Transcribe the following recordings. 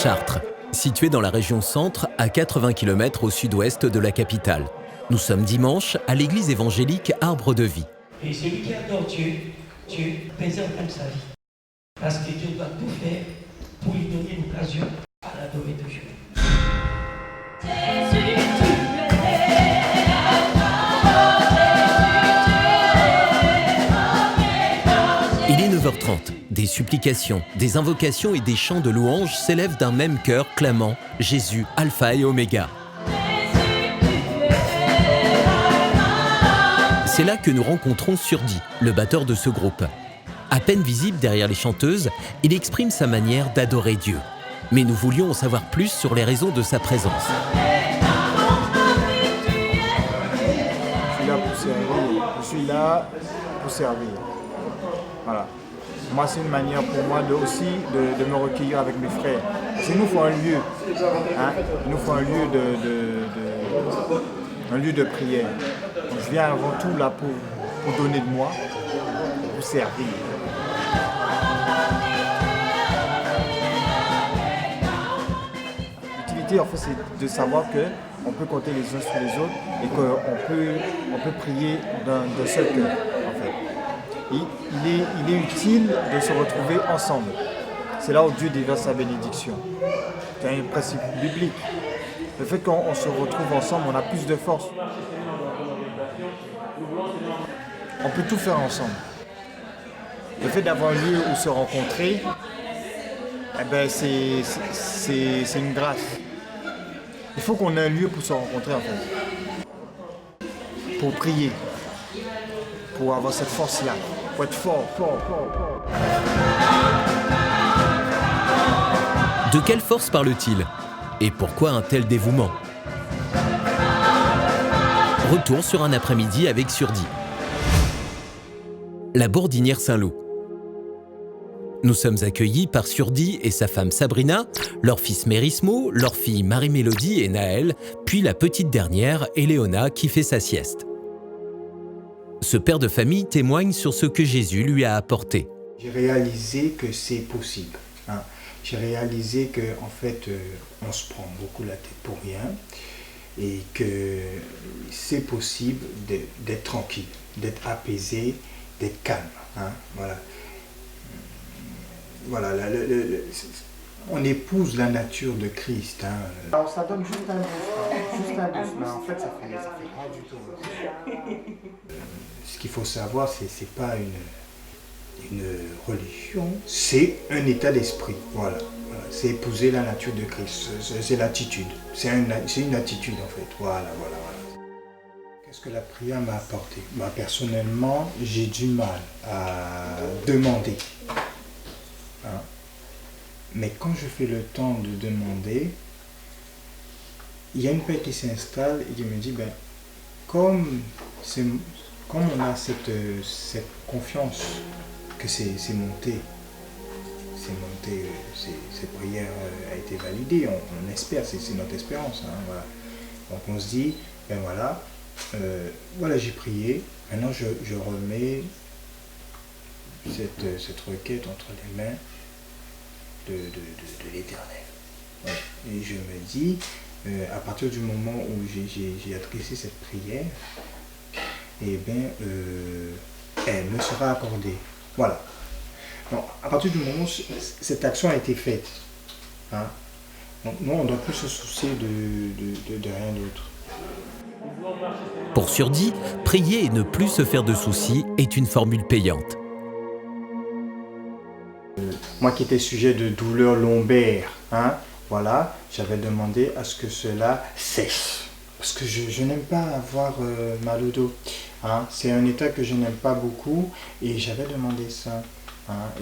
Chartres, située dans la région centre, à 80 km au sud-ouest de la capitale. Nous sommes dimanche à l'église évangélique Arbre de Vie. Et celui qui adore Dieu, Dieu préserve même sa vie. Parce que Dieu doit tout faire pour lui donner une occasion à l'adorer de Dieu. Il est 9h30. Des supplications, des invocations et des chants de louanges s'élèvent d'un même cœur clamant « Jésus, Alpha et Oméga ». C'est là que nous rencontrons Surdi, le batteur de ce groupe. À peine visible derrière les chanteuses, il exprime sa manière d'adorer Dieu. Mais nous voulions en savoir plus sur les raisons de sa présence. Je suis là pour servir. Voilà. Moi, c'est une manière pour moi de me recueillir avec mes frères. Parce qu'il nous faut un lieu. Hein? Il nous faut un lieu de prière. Donc, je viens avant tout là pour donner de moi, pour servir. L'utilité, en fait, c'est de savoir qu'on peut compter les uns sur les autres et qu'on peut prier d'un seul cœur, en fait. Il est utile de se retrouver ensemble. C'est là où Dieu déverse sa bénédiction. C'est un principe biblique. Le fait qu'on se retrouve ensemble, on a plus de force. On peut tout faire ensemble. Le fait d'avoir un lieu où se rencontrer, eh ben c'est une grâce. Il faut qu'on ait un lieu pour se rencontrer en fait. Pour prier. Pour avoir cette force-là. Pour être fort. De quelle force parle-t-il ? Et pourquoi un tel dévouement ? Retour sur un après-midi avec Surdi. La Bourdinière Saint-Loup. Nous sommes accueillis par Surdi et sa femme Sabrina, leur fils Mérismo, leur fille Marie-Mélodie et Naël, puis la petite dernière, Éléona, qui fait sa sieste. Ce père de famille témoigne sur ce que Jésus lui a apporté. J'ai réalisé que c'est possible. Hein. J'ai réalisé qu'en fait, on se prend beaucoup la tête pour rien et que c'est possible d'être tranquille, d'être apaisé, d'être calme. Hein. Voilà, on épouse la nature de Christ. Hein. Alors ça donne juste un doucement. En fait, ça fait rien du tout. Ce qu'il faut savoir, c'est pas une religion, c'est un état d'esprit. Voilà. C'est épouser la nature de Christ. C'est l'attitude. C'est une attitude en fait. Voilà. Qu'est-ce que la prière m'a apporté ? Moi, personnellement, j'ai du mal à demander. Hein? Mais quand je fais le temps de demander, il y a une paix qui s'installe et qui me dit, comme on a cette confiance que c'est monté, cette prière a été validée, on espère, c'est notre espérance. Hein, voilà. Donc on se dit, voilà, j'ai prié, maintenant je remets cette requête entre les mains de l'Éternel. Ouais. Et je me dis, à partir du moment où j'ai adressé cette prière, elle me sera accordée. Voilà. Donc, à partir du moment où cette action a été faite, hein, donc nous, on ne doit plus se soucier de rien d'autre. Pour Surdi, prier et ne plus se faire de soucis est une formule payante. Moi qui étais sujet de douleurs lombaires, hein, voilà, j'avais demandé à ce que cela cesse. Parce que je n'aime pas avoir mal au dos. Hein. C'est un état que je n'aime pas beaucoup et j'avais demandé ça. Hein.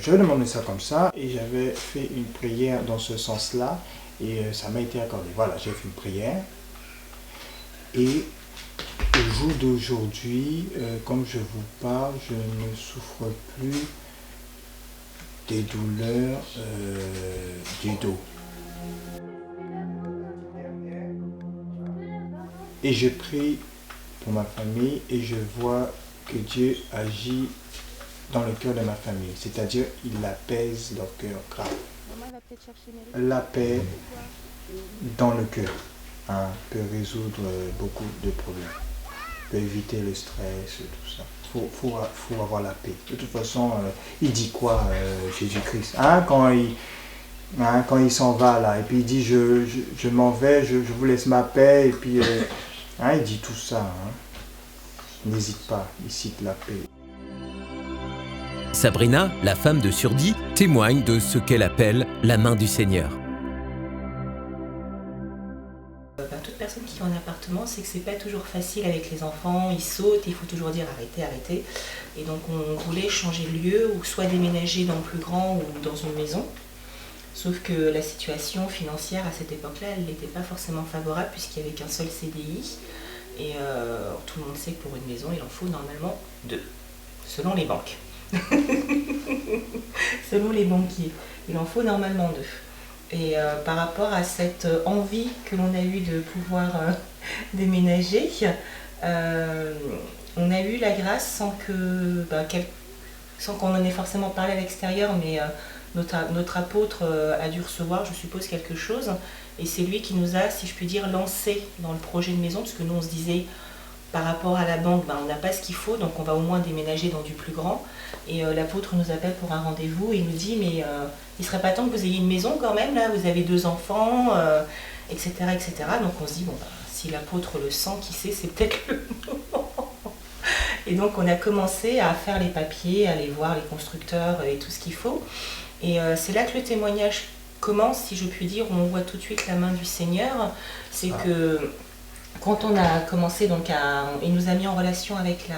J'avais demandé ça comme ça et j'avais fait une prière dans ce sens-là et ça m'a été accordé. Voilà, j'ai fait une prière. Et au jour d'aujourd'hui, comme je vous parle, je ne souffre plus des douleurs du dos. Et je prie pour ma famille et je vois que Dieu agit dans le cœur de ma famille, c'est-à-dire il apaise leur cœur grave. Maman, elle va peut-être chercher Mary. La paix dans le cœur peut résoudre beaucoup de problèmes, peut éviter le stress, tout ça. Faut avoir la paix. De toute façon, il dit quoi, Jésus-Christ, quand il s'en va là, et puis il dit je m'en vais, je vous laisse ma paix, et puis il dit tout ça. N'hésite pas, il cite la paix. Sabrina, la femme de Surdi, témoigne de ce qu'elle appelle la main du Seigneur. Toute personne qui vit en appartement, c'est que c'est pas toujours facile avec les enfants, ils sautent, il faut toujours dire arrêtez, arrêtez. Et donc on voulait changer de lieu ou soit déménager dans le plus grand ou dans une maison. Sauf que la situation financière à cette époque-là, elle n'était pas forcément favorable puisqu'il n'y avait qu'un seul CDI. Et tout le monde sait que pour une maison, il en faut normalement 2, selon les banques. Selon les banquiers, il en faut normalement 2. Et par rapport à cette envie que l'on a eue de pouvoir déménager, on a eu la grâce sans qu'on en ait forcément parlé à l'extérieur, mais notre apôtre a dû recevoir, je suppose, quelque chose. Et c'est lui qui nous a, si je puis dire, lancé dans le projet de maison, parce que nous on se disait, par rapport à la banque, on n'a pas ce qu'il faut, donc on va au moins déménager dans du plus grand. Et l'apôtre nous appelle pour un rendez-vous et il nous dit, mais il serait pas temps que vous ayez une maison quand même, là, vous avez 2 enfants, etc., etc. Donc on se dit, si l'apôtre le sent, qui sait, c'est peut-être le moment. Et donc on a commencé à faire les papiers, à aller voir les constructeurs et tout ce qu'il faut. Et c'est là que le témoignage commence, si je puis dire, où on voit tout de suite la main du Seigneur. C'est que quand on a commencé, il nous a mis en relation avec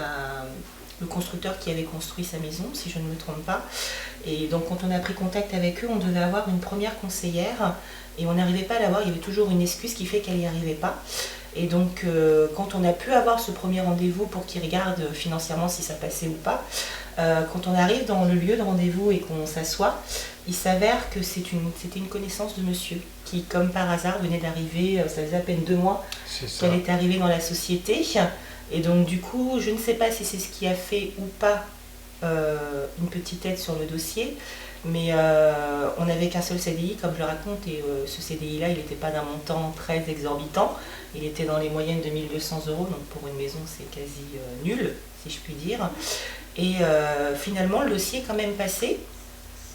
le constructeur qui avait construit sa maison, si je ne me trompe pas. Et donc quand on a pris contact avec eux, on devait avoir une première conseillère et on n'arrivait pas à l'avoir, il y avait toujours une excuse qui fait qu'elle n'y arrivait pas. Et donc quand on a pu avoir ce premier rendez-vous pour qu'il regarde financièrement si ça passait ou pas, quand on arrive dans le lieu de rendez-vous et qu'on s'assoit, il s'avère que c'était une connaissance de monsieur qui, comme par hasard, venait d'arriver, ça faisait à peine 2 mois qu'elle est arrivée dans la société. Et donc du coup, je ne sais pas si c'est ce qui a fait ou pas une petite aide sur le dossier, mais on n'avait qu'un seul CDI, comme je le raconte, et ce CDI-là, il n'était pas d'un montant très exorbitant, il était dans les moyennes de 1 200 €, donc pour une maison, c'est quasi nul, si je puis dire. Et finalement, le dossier est quand même passé,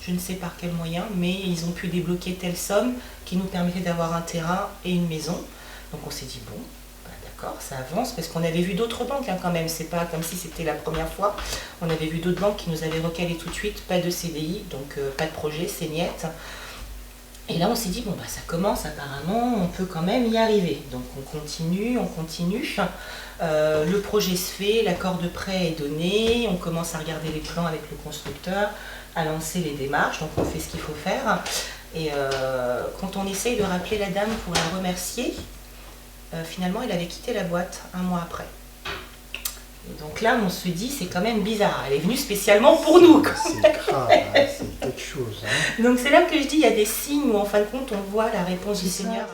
je ne sais par quel moyen, mais ils ont pu débloquer telle somme qui nous permettait d'avoir un terrain et une maison. Donc on s'est dit, bon, d'accord, ça avance, parce qu'on avait vu d'autres banques quand même, c'est pas comme si c'était la première fois. On avait vu d'autres banques qui nous avaient recalé tout de suite, pas de CDI, donc pas de projet, c'est niet. Et là on s'est dit, bon ça commence apparemment, on peut quand même y arriver. Donc on continue. Le projet se fait, l'accord de prêt est donné, on commence à regarder les plans avec le constructeur, à lancer les démarches, donc on fait ce qu'il faut faire. Et quand on essaye de rappeler la dame pour la remercier, finalement elle avait quitté la boîte 1 mois après. Et donc là on se dit, c'est quand même bizarre, elle est venue spécialement pour nous. C'est grave, c'est quelque chose. Donc c'est là que je dis, il y a des signes où en fin de compte on voit la réponse du Seigneur.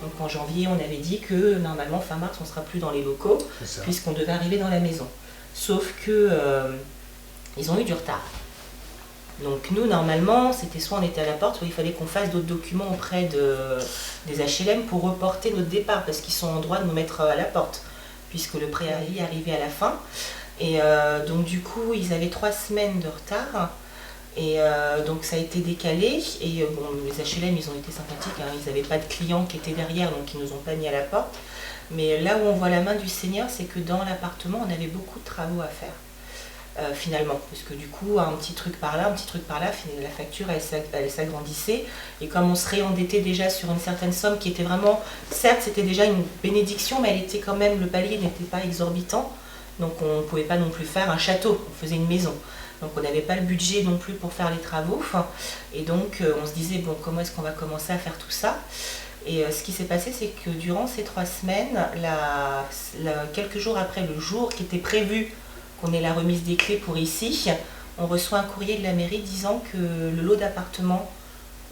Donc en janvier, on avait dit que normalement fin mars, on ne sera plus dans les locaux, puisqu'on devait arriver dans la maison. Sauf que ils ont eu du retard. Donc nous, normalement, c'était soit on était à la porte, soit il fallait qu'on fasse d'autres documents auprès des HLM pour reporter notre départ, parce qu'ils sont en droit de nous mettre à la porte, puisque le préavis arrivait à la fin. Et donc du coup, ils avaient 3 semaines de retard. Et donc ça a été décalé et bon, les HLM ils ont été sympathiques, ils n'avaient pas de clients qui étaient derrière donc ils nous ont pas mis à la porte. Mais là où on voit la main du Seigneur, c'est que dans l'appartement on avait beaucoup de travaux à faire finalement, parce que du coup un petit truc par là, la facture elle s'agrandissait et comme on se réendettait déjà sur une certaine somme qui était vraiment, certes c'était déjà une bénédiction mais elle était quand même, le palier n'était pas exorbitant, donc on ne pouvait pas non plus faire un château, on faisait une maison. Donc on n'avait pas le budget non plus pour faire les travaux. Et donc on se disait, bon, comment est-ce qu'on va commencer à faire tout ça? Et ce qui s'est passé, c'est que durant ces 3 semaines, quelques jours après le jour qui était prévu qu'on ait la remise des clés pour ici, on reçoit un courrier de la mairie disant que le lot d'appartements,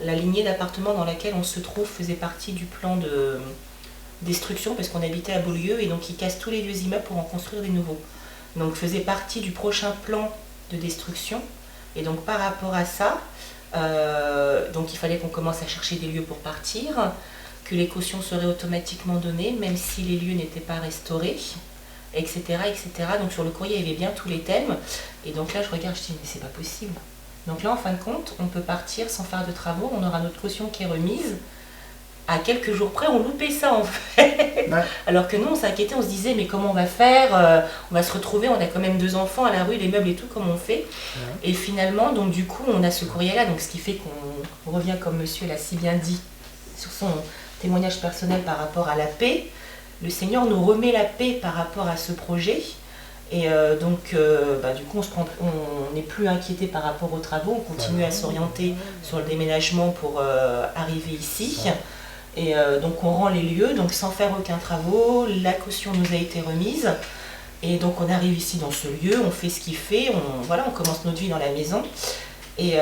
la lignée d'appartements dans laquelle on se trouve faisait partie du plan destruction parce qu'on habitait à Beaulieu et donc ils cassent tous les vieux immeubles pour en construire des nouveaux. Donc faisait partie du prochain plan de destruction. Et donc par rapport à ça, donc il fallait qu'on commence à chercher des lieux pour partir, que les cautions seraient automatiquement données, même si les lieux n'étaient pas restaurés, etc., etc. Donc sur le courrier, il y avait bien tous les thèmes. Et donc là, je regarde, je dis, mais c'est pas possible. Donc là, en fin de compte, on peut partir sans faire de travaux, on aura notre caution qui est remise. À quelques jours près, on loupait ça en fait. Ouais. Alors que nous, on s'inquiétait, on se disait, mais comment on va faire? On va se retrouver, on a quand même 2 enfants à la rue, les meubles et tout, comment on fait? Ouais. Et finalement, donc du coup, on a ce courrier-là, donc ce qui fait qu'on revient, comme monsieur l'a si bien dit, sur son témoignage personnel par rapport à la paix. Le Seigneur nous remet la paix par rapport à ce projet. Et du coup, on n'est plus inquiété par rapport aux travaux, on continue à s'orienter sur le déménagement pour arriver ici. Et donc on rend les lieux, donc sans faire aucun travaux, la caution nous a été remise. Et donc on arrive ici dans ce lieu, on fait ce qu'il fait, on commence notre vie dans la maison. Et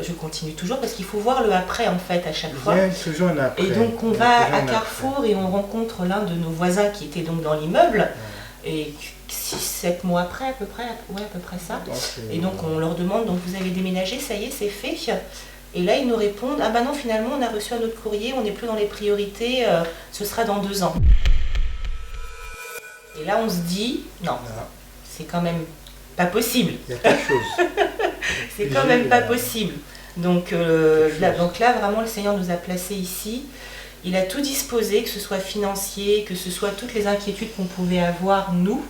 je continue toujours parce qu'il faut voir le après en fait à chaque fois. Toujours un après. Et donc on va à Carrefour et on rencontre l'un de nos voisins qui était donc dans l'immeuble. Et 6-7 mois après à peu près ça. Et donc on leur demande, donc vous avez déménagé, ça y est, c'est fait. Et là ils nous répondent, ah bah non finalement on a reçu un autre courrier, on n'est plus dans les priorités, ce sera dans 2 ans. Et là on se dit, non, c'est quand même pas possible. Il y a quelque chose. C'est quand même pas possible. Donc là vraiment le Seigneur nous a placés ici. Il a tout disposé, que ce soit financier, que ce soit toutes les inquiétudes qu'on pouvait avoir nous.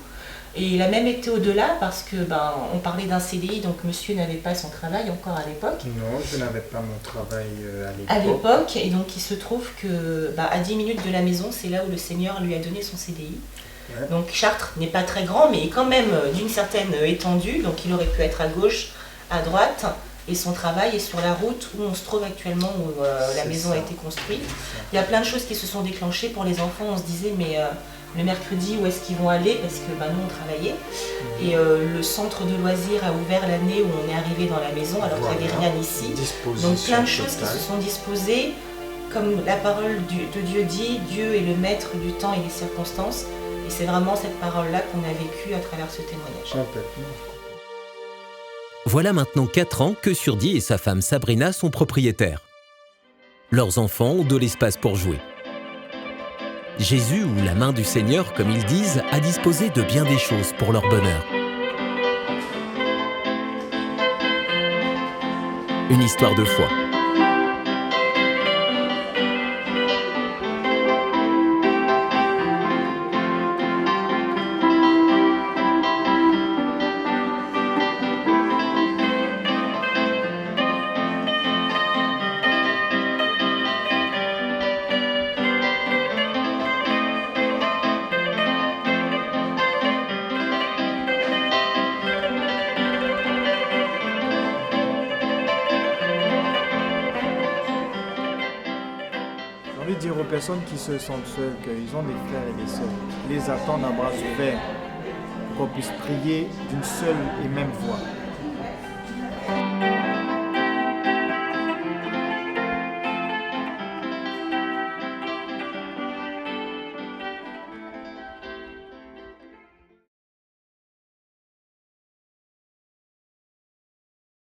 Et il a même été au-delà parce que on parlait d'un CDI, donc monsieur n'avait pas son travail encore à l'époque. Non, je n'avais pas mon travail à l'époque. Et donc il se trouve que à 10 minutes de la maison, c'est là où le Seigneur lui a donné son CDI. Ouais. Donc Chartres n'est pas très grand, mais quand même d'une certaine étendue. Donc il aurait pu être à gauche, à droite. Et son travail est sur la route où on se trouve actuellement, où la maison a été construite. Il y a plein de choses qui se sont déclenchées pour les enfants. On se disait, mais le mercredi, où est-ce qu'ils vont aller? Parce que nous, on travaillait. Et le centre de loisirs a ouvert l'année où on est arrivé dans la maison, alors qu'il n'y avait rien ici. Donc plein de choses qui se sont disposées. Comme la parole de Dieu dit, Dieu est le maître du temps et des circonstances. Et c'est vraiment cette parole-là qu'on a vécue à travers ce témoignage. Voilà maintenant 4 ans que Surdi et sa femme Sabrina sont propriétaires. Leurs enfants ont de l'espace pour jouer. Jésus, ou la main du Seigneur, comme ils disent, a disposé de bien des choses pour leur bonheur. Une histoire de foi. J'ai envie de dire aux personnes qui se sentent seules qu'ils ont des frères et des sœurs, qui les attendent à bras ouverts pour qu'on puisse prier d'une seule et même voix.